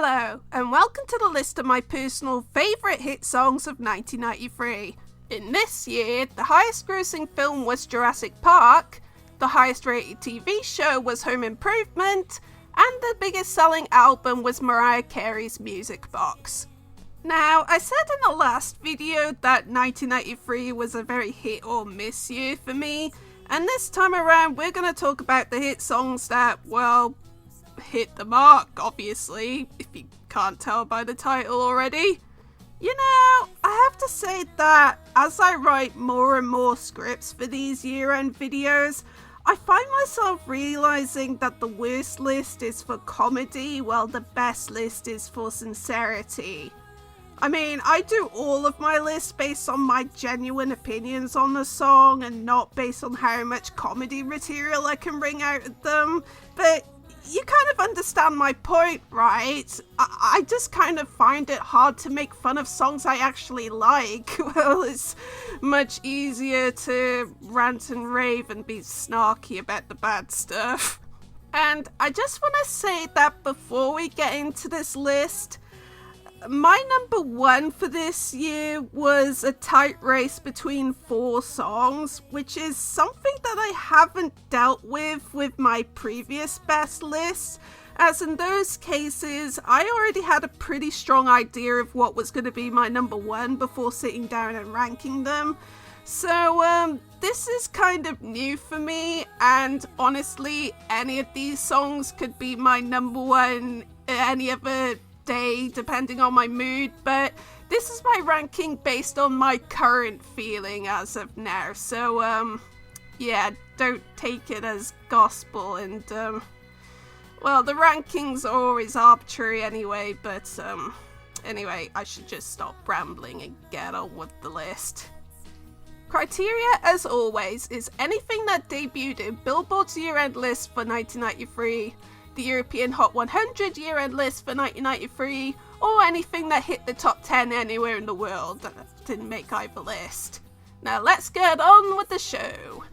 Hello, and welcome to the list of my personal favourite hit songs of 1993. In this year, the highest grossing film was Jurassic Park, the highest rated TV show was Home Improvement, and the biggest selling album was Mariah Carey's Music Box. Now, I said in the last video that 1993 was a very hit or miss year for me, and this time around we're going to talk about the hit songs that, well, hit the mark, obviously, if you can't tell by the title already. You know, I have to say that as I write more and more scripts for these year-end videos, I find myself realising that the worst list is for comedy, while the best list is for sincerity. I mean, I do all of my lists based on my genuine opinions on the song and not based on how much comedy material I can bring out of them, but you kind of understand my point, right? I just kind of find it hard to make fun of songs I actually like. Well, it's much easier to rant and rave and be snarky about the bad stuff. And I just want to say that before we get into this list, my number one for this year was a tight race between 4 songs, which is something that I haven't dealt with my previous best lists, as in those cases I already had a pretty strong idea of what was going to be my number one before sitting down and ranking them. So this is kind of new for me, and honestly any of these songs could be my number one any other day depending on my mood, but this is my ranking based on my current feeling as of now, so yeah, don't take it as gospel, and well, the rankings are always arbitrary anyway, but anyway, I should just stop rambling and get on with the list. Criteria, as always, is anything that debuted in Billboard's year-end list for 1993, the European Hot 100 year-end list for 1993, or anything that hit the top 10 anywhere in the world that didn't make either list. Now let's get on with the show.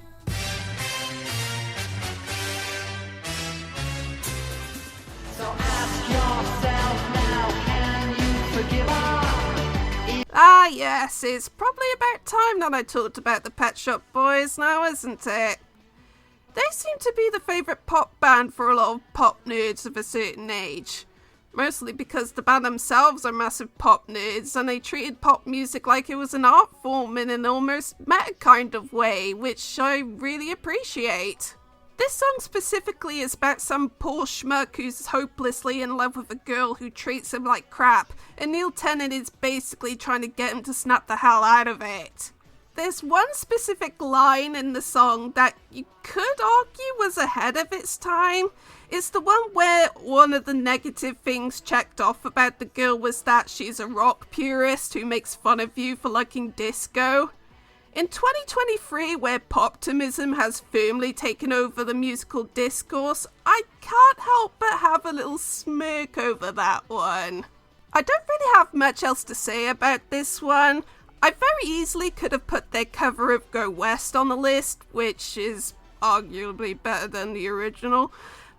So ask yourself now, can you forgive us? Ah yes, it's probably about time that I talked about the Pet Shop Boys now, isn't it? They seem to be the favourite pop band for a lot of pop nerds of a certain age. Mostly because the band themselves are massive pop nerds and they treated pop music like it was an art form in an almost meta kind of way, which I really appreciate. This song specifically is about some poor schmuck who's hopelessly in love with a girl who treats him like crap, and Neil Tennant is basically trying to get him to snap the hell out of it. There's one specific line in the song that you could argue was ahead of its time. It's the one where one of the negative things checked off about the girl was that she's a rock purist who makes fun of you for liking disco. In 2023, where poptimism has firmly taken over the musical discourse, I can't help but have a little smirk over that one. I don't really have much else to say about this one. I very easily could have put their cover of Go West on the list, which is arguably better than the original,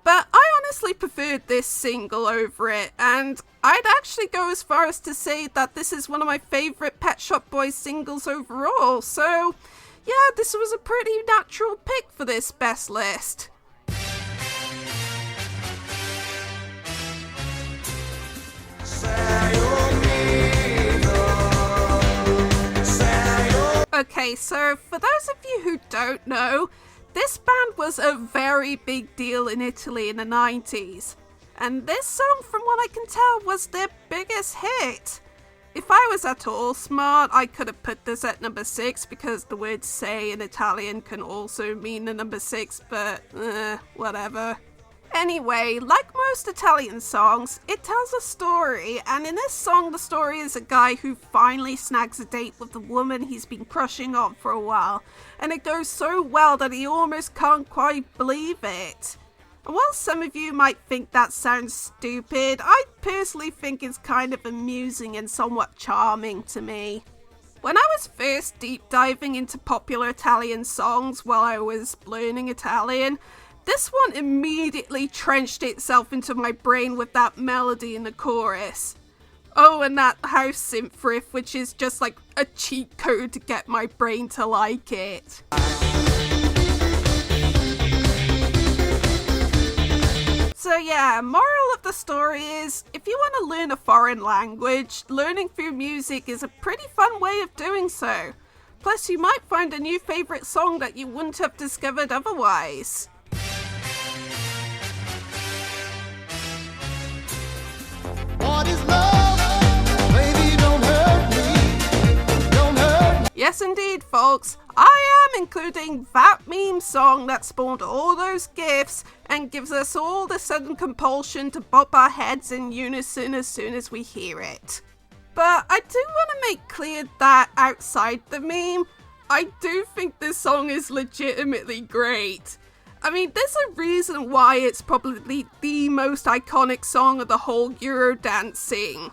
but I honestly preferred this single over it, and I'd actually go as far as to say that this is one of my favourite Pet Shop Boys singles overall, so yeah, this was a pretty natural pick for this best list. Okay, so for those of you who don't know, this band was a very big deal in Italy in the 90s, and this song, from what I can tell, was their biggest hit. If I was at all smart, I could have put this at number 6 because the word "say" in Italian can also mean the number 6, but whatever. Anyway, like most Italian songs, it tells a story, and in this song the story is a guy who finally snags a date with the woman he's been crushing on for a while, and it goes so well that he almost can't quite believe it. And while some of you might think that sounds stupid, I personally think it's kind of amusing and somewhat charming to me. When I was first deep diving into popular Italian songs while I was learning Italian, This one immediately trenched itself into my brain with that melody in the chorus. Oh, and that house synth riff, which is just like a cheat code to get my brain to like it. So yeah, moral of the story is, if you want to learn a foreign language, learning through music is a pretty fun way of doing so. Plus, you might find a new favourite song that you wouldn't have discovered otherwise. What is love? Baby, don't hurt me. Don't hurt me. Yes indeed, folks. I am including that meme song that spawned all those gifs and gives us all the sudden compulsion to bop our heads in unison as soon as we hear it. But I do want to make clear that outside the meme, I do think this song is legitimately great. I mean, there's a reason why it's probably the most iconic song of the whole Eurodance scene.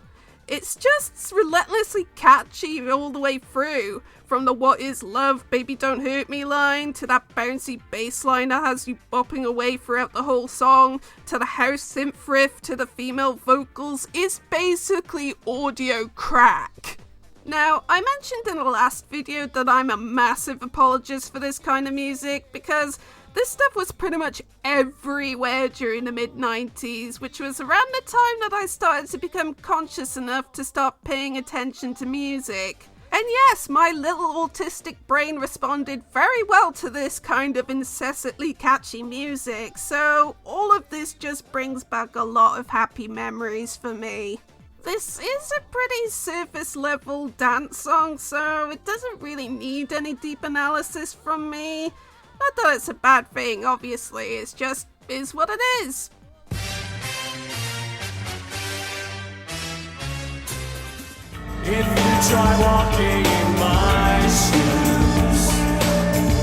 It's just relentlessly catchy all the way through, from the "What is love, baby don't hurt me" line, to that bouncy bass line that has you bopping away throughout the whole song, to the house synth riff, to the female vocals. It's basically audio crack. Now, I mentioned in the last video that I'm a massive apologist for this kind of music, because this stuff was pretty much everywhere during the mid-90s, which was around the time that I started to become conscious enough to start paying attention to music. And yes, my little autistic brain responded very well to this kind of incessantly catchy music, so all of this just brings back a lot of happy memories for me. This is a pretty surface level dance song, so it doesn't really need any deep analysis from me. Not that it's a bad thing, obviously, it's just is what it is. If you try walking in my shoes.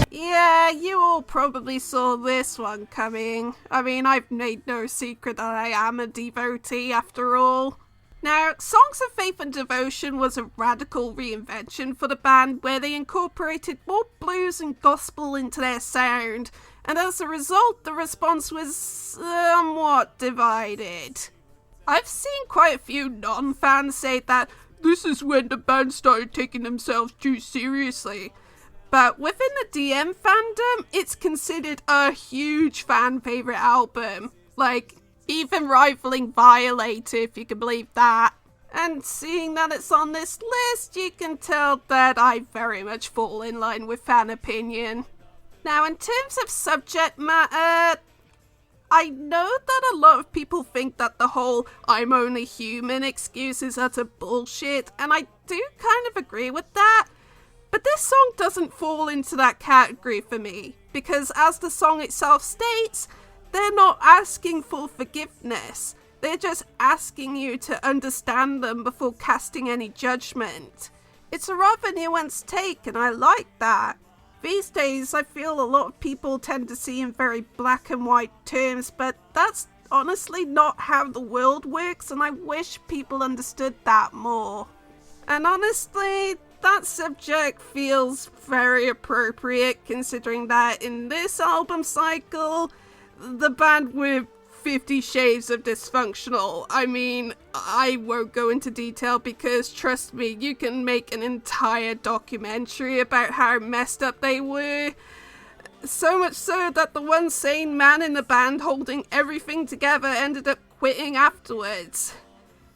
Yeah, you all probably saw this one coming. I mean, I've made no secret that I am a devotee after all. Now, Songs of Faith and Devotion was a radical reinvention for the band where they incorporated more blues and gospel into their sound, and as a result, the response was somewhat divided. I've seen quite a few non-fans say that this is when the band started taking themselves too seriously. But within the DM fandom, it's considered a huge fan favourite album. Like, even rivaling Violator, if you can believe that. And seeing that it's on this list, you can tell that I very much fall in line with fan opinion. Now, in terms of subject matter, I know that a lot of people think that the whole "I'm only human" excuse is utter bullshit, and I do kind of agree with that. But this song doesn't fall into that category for me, because as the song itself states, they're not asking for forgiveness. They're just asking you to understand them before casting any judgment. It's a rather nuanced take, and I like that. These days, I feel a lot of people tend to see in very black and white terms, but that's honestly not how the world works, and I wish people understood that more. And honestly, that subject feels very appropriate, considering that in this album cycle, the band were 50 Shades of Dysfunctional. I mean, I won't go into detail because, trust me, you can make an entire documentary about how messed up they were. So much so that the one sane man in the band holding everything together ended up quitting afterwards.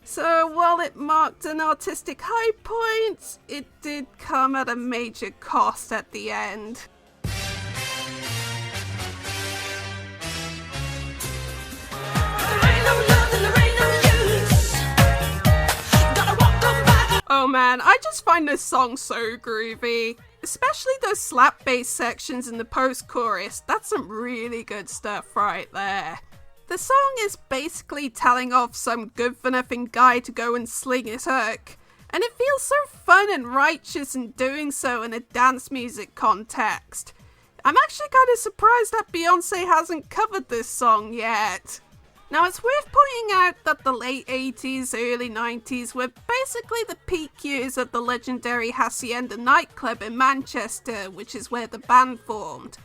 So while it marked an artistic high point, it did come at a major cost at the end. Oh man, I just find this song so groovy. Especially those slap bass sections in the post-chorus. That's some really good stuff right there. The song is basically telling off some good-for-nothing guy to go and sling his hook. And it feels so fun and righteous in doing so in a dance music context. I'm actually kind of surprised that Beyonce hasn't covered this song yet. Now, it's worth pointing out that the late 80s, early 90s were basically the peak years of the legendary Hacienda nightclub in Manchester, which is where the band formed.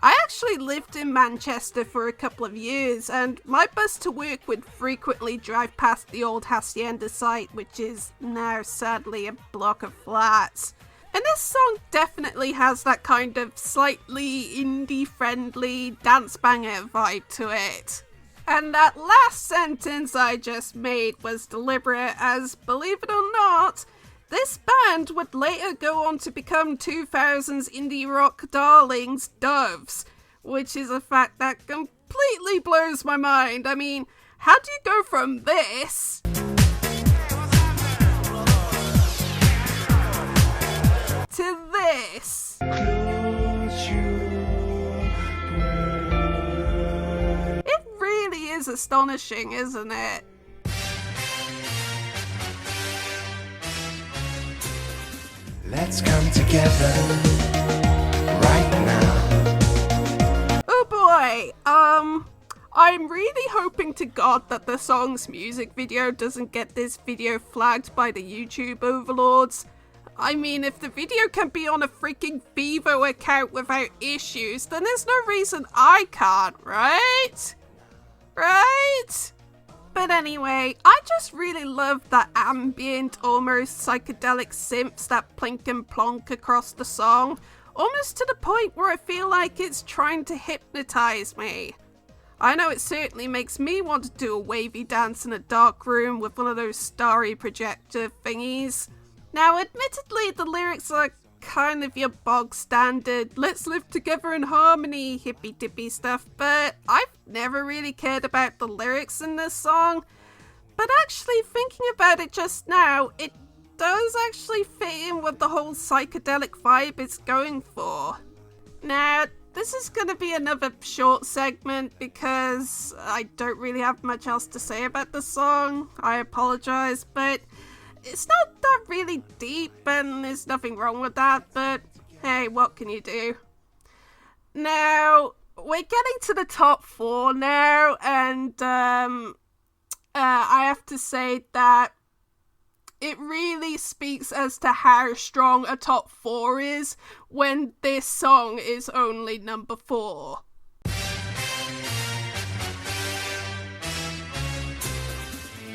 I actually lived in Manchester for a couple of years, and my bus to work would frequently drive past the old Hacienda site, which is now sadly a block of flats. And this song definitely has that kind of slightly indie-friendly dance banger vibe to it. And that last sentence I just made was deliberate, as, believe it or not, this band would later go on to become 2000s indie rock darlings Doves, which is a fact that completely blows my mind. I mean, how do you go from this to this? It really is astonishing, isn't it? Let's come together right now. Oh boy, I'm really hoping to God that the song's music video doesn't get this video flagged by the YouTube overlords. I mean, if the video can be on a freaking Vivo account without issues, then there's no reason I can't, right? Right? But anyway, I just really love that ambient, almost psychedelic synths that plink and plonk across the song, almost to the point where I feel like it's trying to hypnotize me. I know it certainly makes me want to do a wavy dance in a dark room with one of those starry projector thingies. Now, admittedly, the lyrics are kind of your bog standard, let's live together in harmony, hippy-dippy stuff, but I've never really cared about the lyrics in this song. But actually, thinking about it just now, it does actually fit in with the whole psychedelic vibe it's going for. Now, this is going to be another short segment because I don't really have much else to say about the song. I apologize, but it's not that really deep and there's nothing wrong with that, but hey, what can you do? Now, we're getting to the top 4 now, and I have to say that it really speaks as to how strong a top 4 is when this song is only number 4.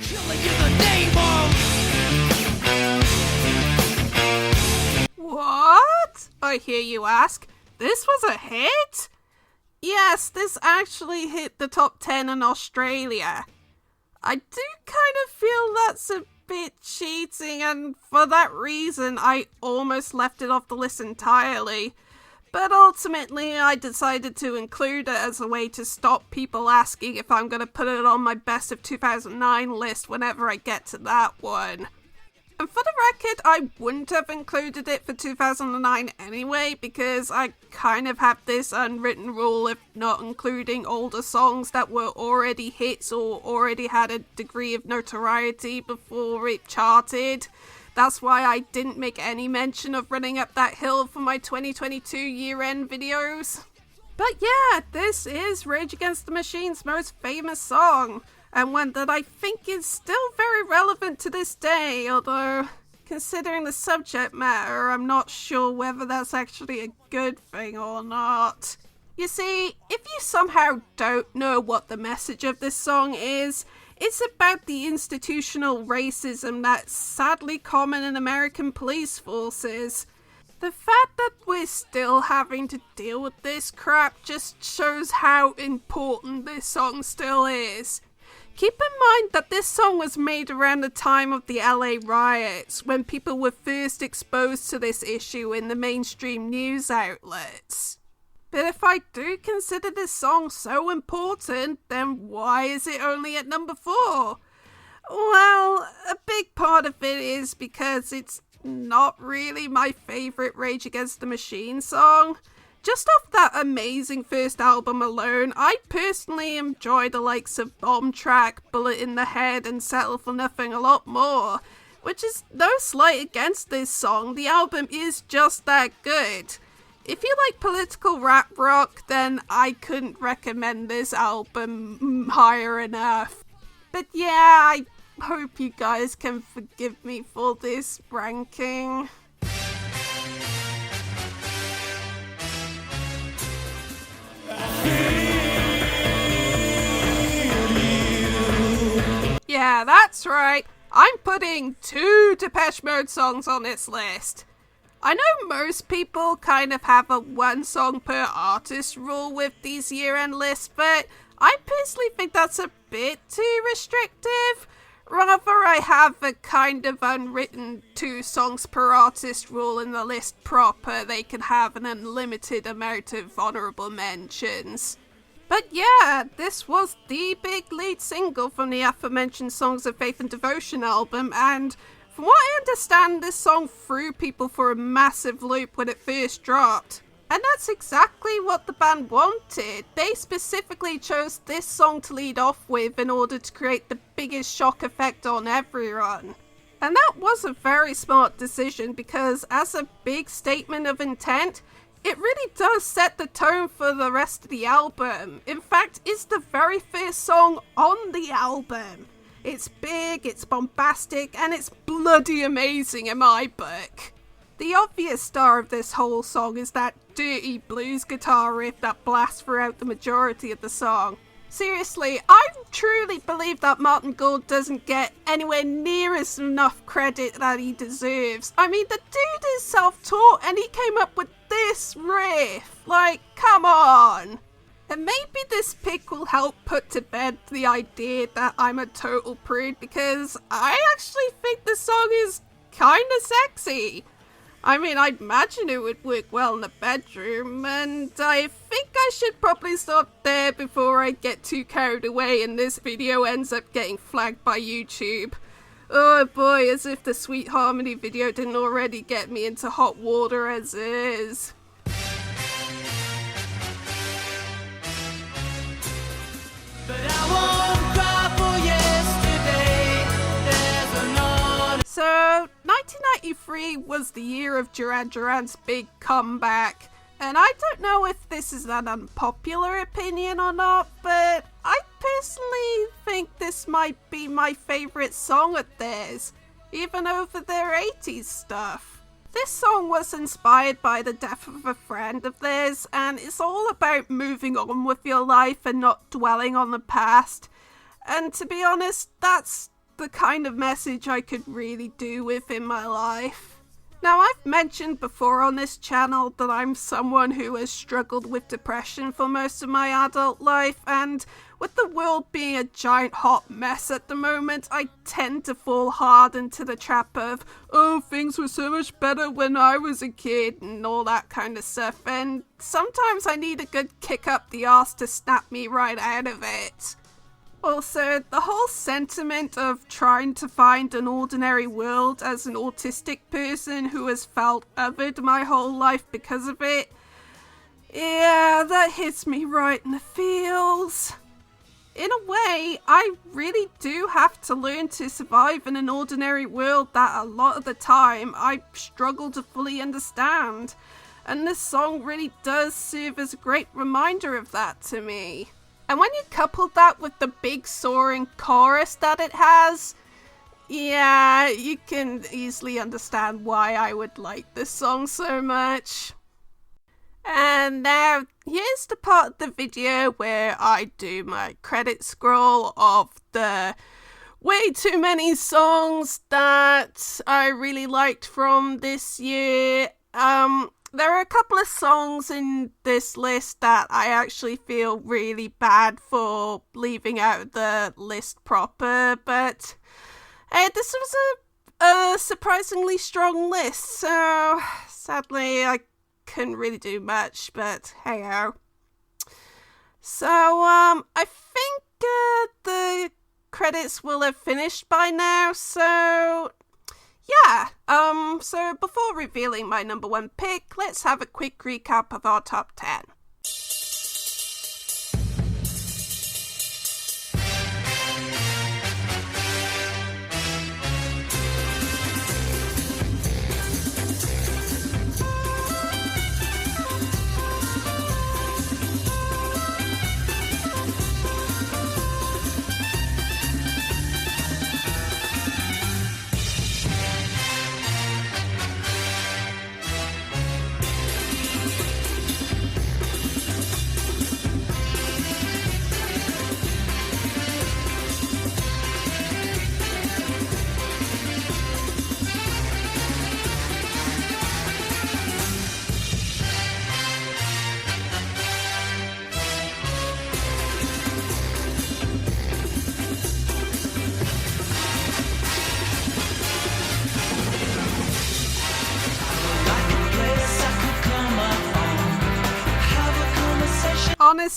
Killing in the name of... What? I hear you ask. This was a hit? Yes, this actually hit the top 10 in Australia. I do kind of feel that's a bit cheating, and for that reason I almost left it off the list entirely. But ultimately I decided to include it as a way to stop people asking if I'm going to put it on my best of 2009 list whenever I get to that one. And for the record, I wouldn't have included it for 2009 anyway, because I kind of have this unwritten rule of not including older songs that were already hits or already had a degree of notoriety before it charted. That's why I didn't make any mention of Running Up That Hill for my 2022 year-end videos. But yeah, this is Rage Against the Machine's most famous song, and one that I think is still very relevant to this day, although, considering the subject matter, I'm not sure whether that's actually a good thing or not. You see, if you somehow don't know what the message of this song is, it's about the institutional racism that's sadly common in American police forces. The fact that we're still having to deal with this crap just shows how important this song still is. Keep in mind that this song was made around the time of the LA riots, when people were first exposed to this issue in the mainstream news outlets. But if I do consider this song so important, then why is it only at number 4? Well, a big part of it is because it's not really my favourite Rage Against the Machine song. Just off that amazing first album alone, I personally enjoy the likes of Bomb Track, Bullet in the Head, and Settle for Nothing a lot more, which is no slight against this song. The album is just that good. If you like political rap rock, then I couldn't recommend this album higher enough. But yeah, I hope you guys can forgive me for this ranking. Yeah, that's right. I'm putting 2 Depeche Mode songs on this list. I know most people kind of have a 1 song per artist rule with these year-end lists, but I personally think that's a bit too restrictive. Rather, I have a kind of unwritten 2 songs per artist rule in the list proper. They can have an unlimited amount of honourable mentions. But yeah, this was the big lead single from the aforementioned Songs of Faith and Devotion album, and from what I understand, this song threw people for a massive loop when it first dropped. And that's exactly what the band wanted. They specifically chose this song to lead off with in order to create the biggest shock effect on everyone. And that was a very smart decision because as a big statement of intent, it really does set the tone for the rest of the album. In fact, it's the very first song on the album. It's big, it's bombastic, and it's bloody amazing in my book. The obvious star of this whole song is that dirty blues guitar riff that blasts throughout the majority of the song. Seriously, I truly believe that Martin Gore doesn't get anywhere near as enough credit that he deserves. I mean, the dude is self-taught and he came up with this riff. Like, come on. And maybe this pick will help put to bed the idea that I'm a total prude, because I actually think the song is kinda sexy. I mean, I imagine it would work well in the bedroom, and I think I should probably stop there before I get too carried away and this video ends up getting flagged by YouTube. Oh boy, as if the Sweet Harmony video didn't already get me into hot water as is. But I won't cry for yesterday. There's another. So, 1993 was the year of Duran Duran's big comeback, and I don't know if this is an unpopular opinion or not, but I personally think this might be my favourite song of theirs, even over their 80s stuff. This song was inspired by the death of a friend of theirs, and it's all about moving on with your life and not dwelling on the past. And to be honest, that's the kind of message I could really do with in my life. Now, I've mentioned before on this channel that I'm someone who has struggled with depression for most of my adult life, and with the world being a giant hot mess at the moment, I tend to fall hard into the trap of, oh, things were so much better when I was a kid and all that kind of stuff, and sometimes I need a good kick up the arse to snap me right out of it. Also, the whole sentiment of trying to find an ordinary world as an autistic person who has felt othered my whole life because of it, yeah, that hits me right in the feels. In a way, I really do have to learn to survive in an ordinary world that a lot of the time I struggle to fully understand, and this song really does serve as a great reminder of that to me. And when you couple that with the big soaring chorus that it has, yeah, you can easily understand why I would like this song so much. And now, here's the part of the video where I do my credit scroll of the way too many songs that I really liked from this year. There are a couple of songs in this list that I actually feel really bad for leaving out of the list proper, but this was a surprisingly strong list, so sadly I couldn't really do much, but hey-ho. So, I think the credits will have finished by now, so yeah, so before revealing my number 1 pick, let's have a quick recap of our top 10.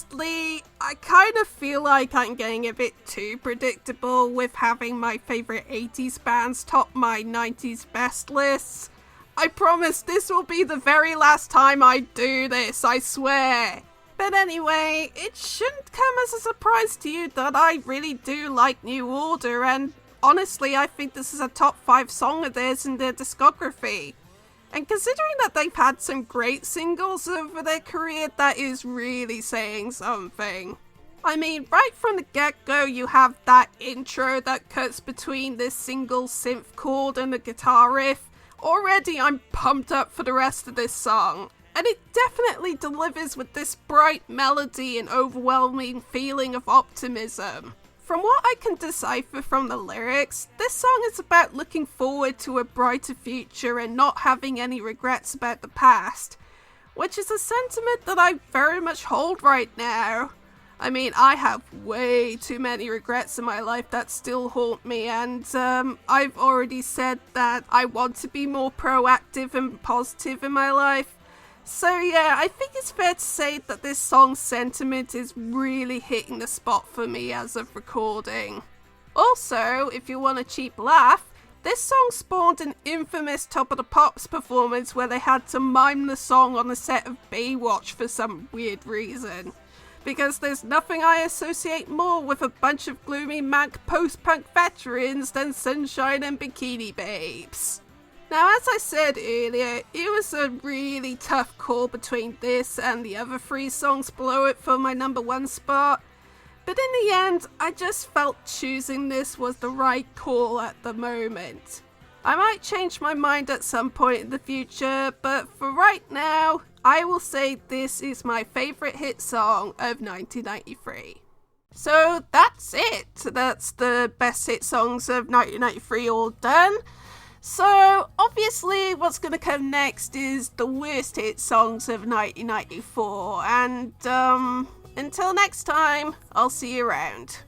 honestly, I kind of feel like I'm getting a bit too predictable with having my favourite 80s bands top my 90s best lists. I promise this will be the very last time I do this, I swear. But anyway, it shouldn't come as a surprise to you that I really do like New Order, and honestly I think this is a top 5 song of theirs in their discography. And considering that they've had some great singles over their career, that is really saying something. I mean, right from the get-go you have that intro that cuts between this single synth chord and the guitar riff. Already I'm pumped up for the rest of this song. And it definitely delivers with this bright melody and overwhelming feeling of optimism. From what I can decipher from the lyrics, this song is about looking forward to a brighter future and not having any regrets about the past, which is a sentiment that I very much hold right now. I mean, I have way too many regrets in my life that still haunt me, and I've already said that I want to be more proactive and positive in my life. So yeah, I think it's fair to say that this song's sentiment is really hitting the spot for me as of recording. Also, if you want a cheap laugh, this song spawned an infamous Top of the Pops performance where they had to mime the song on the set of Baywatch for some weird reason. Because there's nothing I associate more with a bunch of gloomy Manc post-punk veterans than Sunshine and Bikini Babes. Now, as I said earlier, it was a really tough call between this and the other 3 songs below it for my number 1 spot, but in the end, I just felt choosing this was the right call at the moment. I might change my mind at some point in the future, but for right now, I will say this is my favourite hit song of 1993. So that's it. That's the best hit songs of 1993 all done. So, obviously, what's going to come next is the worst hit songs of 1994, and, until next time, I'll see you around.